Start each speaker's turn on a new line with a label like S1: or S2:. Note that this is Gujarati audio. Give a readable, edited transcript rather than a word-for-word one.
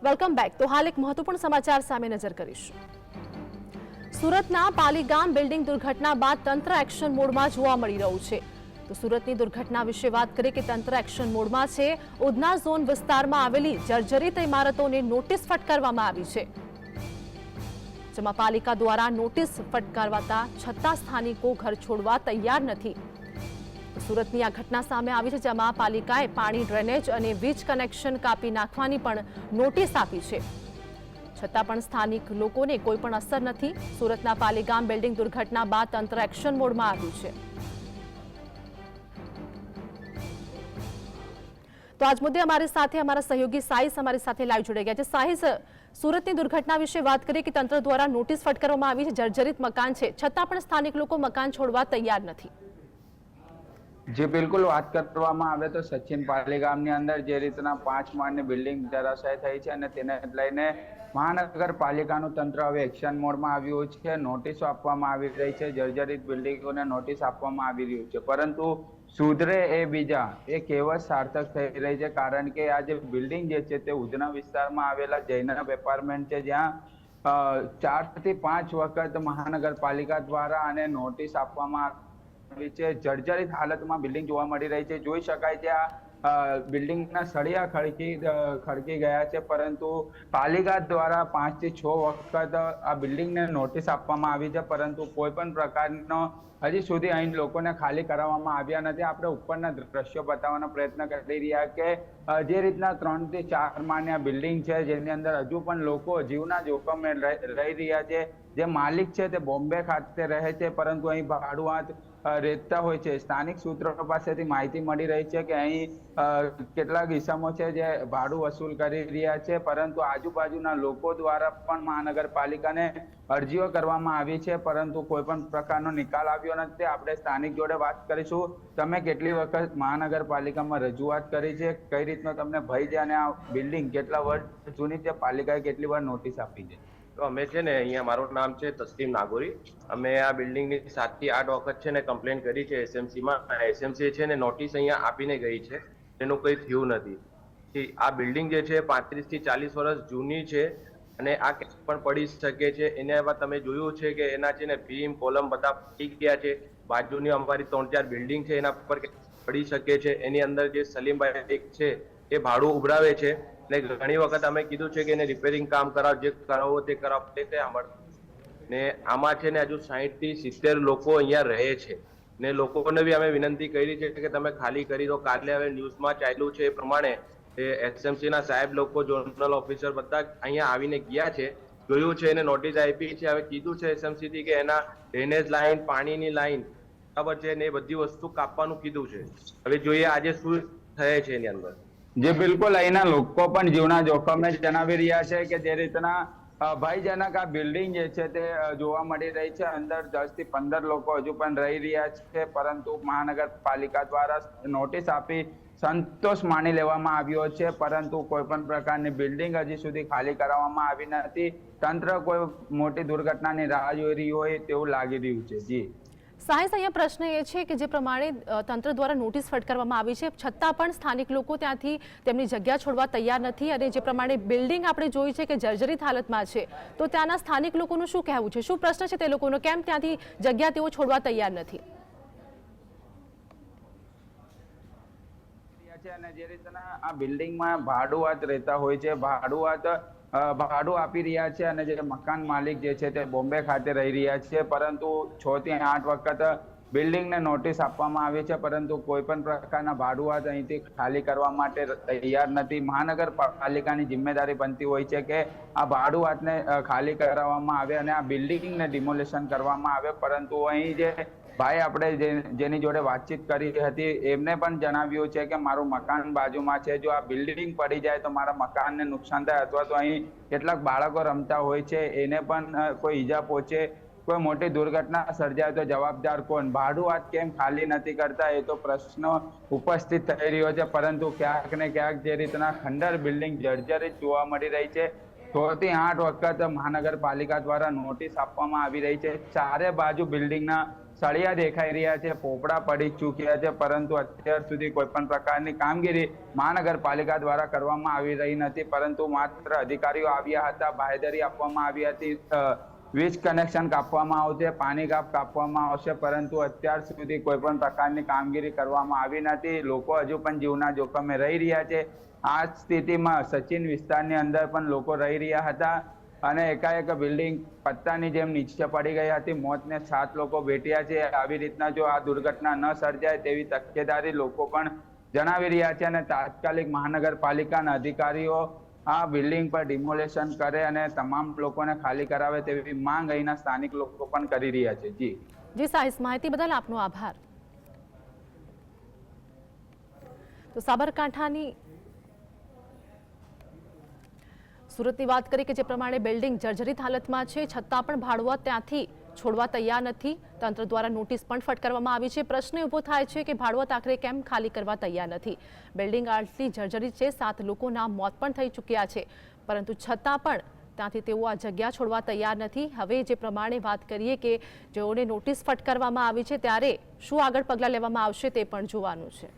S1: Welcome back. તો હાલ એક મહત્વપૂર્ણ સમાચાર સામે નજર કરીશું। સુરતના પાલીગામ બિલ્ડિંગ દુર્ઘટના બાદ તંત્ર એક્શન મોડમાં જોવા મળી રહ્યું છે। તો સુરતની દુર્ઘટના વિશે વાત કરીએ કે તંત્ર એક્શન મોડમાં છે। ઉધના ઝોન વિસ્તારમાં આવેલી જર્જરિત ઇમારતોને નોટિસ ફટકારવામાં આવી છે, જેમાં પાલિકા દ્વારા નોટિસ ફટકારવાતા છતાં સ્થાનિકો ઘર છોડવા તૈયાર નથી। સુરતની આ ઘટના સામે આવી છે, જેમાં પાલિકાએ પાણી, ડ્રેનેજ અને વીજ કનેક્શન કાપી નાખવાની પણ નોટિસ આપી છે, છતાં પણ સ્થાનિક લોકોને કોઈ પણ અસર નથી। સુરતના પાલીગામ બિલ્ડિંગ દુર્ઘટના બાદ તંત્ર એક્શન મોડમાં આવ્યું છે। તો આજ મુદ્દે અમારી સાથે અમારા સહયોગી સાહિસ અમારી સાથે લાઈવ જોડાઈ ગયા છે। સાહિસ, સુરતની દુર્ઘટના વિશે વાત કરીએ કે તંત્ર દ્વારા નોટિસ ફટકારવામાં આવી છે, જર્જરિત મકાન છે, છતાં પણ સ્થાનિક લોકો મકાન છોડવા તૈયાર નથી।
S2: जी बिल्कुल, बात કરવામાં આવે તો સચિન પાલીગામની અંદર જે રીતના 5 માળની બિલ્ડિંગ ધરાશાય થઈ છે અને તેને લઈને મહાનગરપાલિકાનું તંત્ર હવે એક્શન મોડમાં આવ્યું છે। નોટિસો આપવામાં આવી રહી છે, જર્જરિત બિલ્ડિંગોને નોટિસ આપવામાં આવી રહ્યું છે, પરંતુ સુધરે એ બીજા એ કહેવત સાર્થક થઈ રહી છે, કારણ કે આ જે બિલ્ડિંગ જે છે તે ઉધના વિસ્તારમાં આવેલા જૈનબ એપાર્ટમેન્ટ છે, જ્યાં 4 થી 5 વખત મહાનગરપાલિકા દ્વારા આને નોટિસ આપવામાં જર્જરિત હાલતમાં બિલ્ડિંગ જોવા મળી રહી છે। જોઈ શકાય છે આ બિલ્ડિંગના સળિયા ખડકી ગયા છે, પરંતુ પાલિકા દ્વારા 5 થી 6 વખત આ બિલ્ડિંગને નોટિસ આપવામાં આવી છે, પરંતુ કોઈ પણ પ્રકારનો હજી સુધી અહીં લોકોને ખાલી કરાવવામાં આવ્યા નથી। આપણે ઉપરના દ્રશ્યો બતાવવાનો પ્રયત્ન કરી રહ્યા કે જે રીતના 3 થી 4 માળની આ બિલ્ડિંગ છે, જેની અંદર હજુ પણ લોકો જીવના જોખમે રહી રહ્યા છે। જે માલિક છે તે બોમ્બે ખાતે રહે છે, પરંતુ અહીં ભાડુઆત રહેતા હોય છે। સ્થાનિક સૂત્રો પાસેથી માહિતી મળી રહી છે કે અહીં કેટલાક ઇસમો છે જે ભાડું વસૂલ કરી રહ્યા છે, પરંતુ આજુબાજુના લોકો દ્વારા પણ મહાનગરપાલિકાને અરજીઓ કરવામાં આવી છે, પરંતુ કોઈ પણ પ્રકારનો નિકાલ આવ્યો નથી। આપણે સ્થાનિક જોડે વાત કરીશું। તમે કેટલી વખત મહાનગરપાલિકામાં રજૂઆત કરી છે, કઈ રીતનો તમને ભય છે અને આ બિલ્ડિંગ કેટલા વર્ષ જૂની છે, પાલિકાએ કેટલી વાર નોટિસ આપી છે?
S3: તો અમે છે ને અહીંયા, મારું નામ છે તસ્લીમ નાગોરી, અમે આ બિલ્ડિંગની 7 થી 8 વખત છે ને કમ્પ્લેન કરી છે એસએમસીમાં। એસએમસી છે ને નોટિસ અહીંયા આપીને ગઈ છે, એનું કંઈ થયું નથી। આ બિલ્ડિંગ જે છે 35 થી 40 વર્ષ જૂની છે અને આ ક્યાંય પણ પડી શકે છે। એના તમે જોયું છે કે એના છે ને ભીમ કોલમ બધા પડી ગયા છે। બાજુની અમારી 3-4 બિલ્ડિંગ છે એના પર પડી શકે છે। એની અંદર જે સલીમભાઈ એક છે એ ભાડું ઉભરાવે છે, ને ઘણી વખત અમે કીધું છે કે એને રિપેરિંગ કામ કરાવ, જે કરાવો તે કરાવ, તે સાંભળ ને આમાં છે ને હજુ 60 થી 70 લોકો અહીંયા રહે છે, ને લોકોને બી અમે વિનંતી કરી છે કે તમે ખાલી કરી દો। કાલે હવે ન્યૂઝમાં ચાલ્યું છે એ પ્રમાણે એસએમસી ના સાહેબ લોકો, ઝોનલ ઓફિસર બધા અહીંયા આવીને ગયા છે, જોયું છે, એને નોટિસ આપી છે। હવે કીધું છે એસએમસી થી કે એના ડ્રેનેજ લાઈન, પાણીની લાઈન બરાબર છે ને એ બધી વસ્તુ કાપવાનું કીધું છે। હવે જોઈએ આજે શું થાય છે એની અંદર।
S2: જે બિલકુલ અહીંના લોકો પણ જીવના જોખમે જણાવી રહ્યા છે કે જે રીતના ભયજનક આ બિલ્ડિંગ જે છે તે જોવા મળી રહી છે। અંદર 10 થી 15 લોકો હજુ પણ રહી રહ્યા છે, પરંતુ મહાનગરપાલિકા દ્વારા નોટિસ આપી સંતોષ માની લેવામાં આવ્યો છે, પરંતુ કોઈ પણ પ્રકારની બિલ્ડિંગ હજી સુધી ખાલી કરાવવામાં આવી નથી। તંત્ર કોઈ મોટી દુર્ઘટનાની રાહ જોઈ રહ્યું હોય તેવું લાગી રહ્યું છે। જી
S1: સાહિસ, અહીંયા પ્રશ્ન એ છે કે જે પ્રમાણે તંત્ર દ્વારા નોટિસ ફટકારવામાં આવી છે, છતાં પણ સ્થાનિક લોકો ત્યાંથી તેમની જગ્યા છોડવા તૈયાર નથી, અને જે પ્રમાણે બિલ્ડિંગ આપણે જોઈ છે કે જર્જરિત હાલતમાં છે, તો ત્યાંના સ્થાનિક લોકોનું શું કહેવું છે? શું પ્રશ્ન છે તે લોકોનો? કેમ ત્યાંથી જગ્યા તેઓ છોડવા તૈયાર નથી?
S2: અને જે રીતના આ બિલ્ડિંગમાં ભાડુઆત રહેતા હોય છે, ભાડું આપી રહ્યા છે, અને જે મકાન માલિક જે છે તે બોમ્બે ખાતે રહી રહ્યા છે, પરંતુ 6 થી 8 વખત બિલ્ડિંગને નોટિસ આપવામાં આવી છે, પરંતુ કોઈ પણ પ્રકારના ભાડુઆત અહીંથી ખાલી કરવા માટે તૈયાર નથી। મહાનગરપાલિકાની જિમ્મેદારી બનતી હોય છે કે આ ભાડુઆતને ખાલી કરાવવામાં આવે અને આ બિલ્ડિંગને ડિમોલિશન કરવામાં આવે, પરંતુ અહીં જે ભાઈ આપણે જેની જોડે વાતચીત કરી હતી એમને પણ જણાવ્યું છે કે મારું મકાન બાજુમાં છે, જો આ બિલ્ડિંગ પડી જાય તો મારા મકાનને નુકસાન થાય, અથવા તો અહીં કેટલાક બાળકો રમતા હોય છે એને પણ કોઈ ઈજા પહોંચે, કોઈ મોટી દુર્ઘટના સર્જાય તો જવાબદાર કોણ? ભાડુઆત કેમ ખાલી નથી કરતા એ તો પ્રશ્ન ઉપસ્થિત થઈ રહ્યો છે, પરંતુ ક્યાંક ને ક્યાંક જે રીતના ખંડર બિલ્ડિંગ જર્જરિત જોવા મળી રહી છે 6 થી 8 વખત મહાનગરપાલિકા દ્વારા નોટિસ આપવામાં આવી રહી છે. ચારે બાજુ બિલ્ડિંગના સળિયા દેખાઈ રહ્યા છે, પોપડા પડી ચૂક્યા છે, પરંતુ અત્યાર સુધી કોઈ પણ પ્રકારની કામગીરી મહાનગરપાલિકા દ્વારા કરવામાં આવી રહી નથી. પરંતુ માત્ર અધિકારીઓ આવ્યા હતા, બાહેધરી આપવામાં આવી હતી, વીજ કનેક્શન કાપવામાં આવશે, પાણી કાપવામાં આવશે, પરંતુ અત્યાર સુધી કોઈ પણ પ્રકારની કામગીરી કરવામાં આવી નથી. લોકો હજુ પણ જીવના જોખમે રહી રહ્યા છે. આ સ્થિતિમાં સચિન વિસ્તારની અંદર પણ લોકો રહી રહ્યા હતા અને એકાએક બિલ્ડિંગ પત્તાની જેમ નીચે પડી ગઈ હતી. મોતને 7 લોકો ભેટ્યા છે. આવી રીતના જો આ દુર્ઘટના ન સર્જાય તેવી તકેદારી લોકો પણ જણાવી રહ્યા છે અને તાત્કાલિક મહાનગરપાલિકાના અધિકારીઓ આ બિલ્ડિંગ પર ડિમોલેશન કરે અને તમામ લોકોને ખાલી કરાવે તેવી માંગ અહીંના સ્થાનિક લોકો પણ કરી રહ્યા છે.
S1: જી સાહિસ, માહિતી બદલ આપનો આભાર. તો સાબરકાંઠાની સુરતની વાત કરી કે જે પ્રમાણે બિલ્ડિંગ જર્જરિત હાલતમાં છે, છતાં પણ ભાડુઆ ત્યાંથી છોડવા તૈયાર નથી. તંત્ર દ્વારા નોટિસ પણ ફટકારવામાં આવી છે. પ્રશ્ન ઊભો થાય છે કે ભાડુઆ આખરે કેમ ખાલી કરવા તૈયાર નથી? બિલ્ડિંગ આટલી જર્જરિત છે, 7 લોકોના મોત પણ થઈ ચૂક્યા છે, પરંતુ છતાં પણ ત્યાંથી તેઓ આ જગ્યા છોડવા તૈયાર નથી. હવે જે પ્રમાણે વાત કરીએ કે જેઓને નોટિસ ફટકારવામાં આવી છે, ત્યારે શું આગળ પગલાં લેવામાં આવશે તે પણ જોવાનું છે.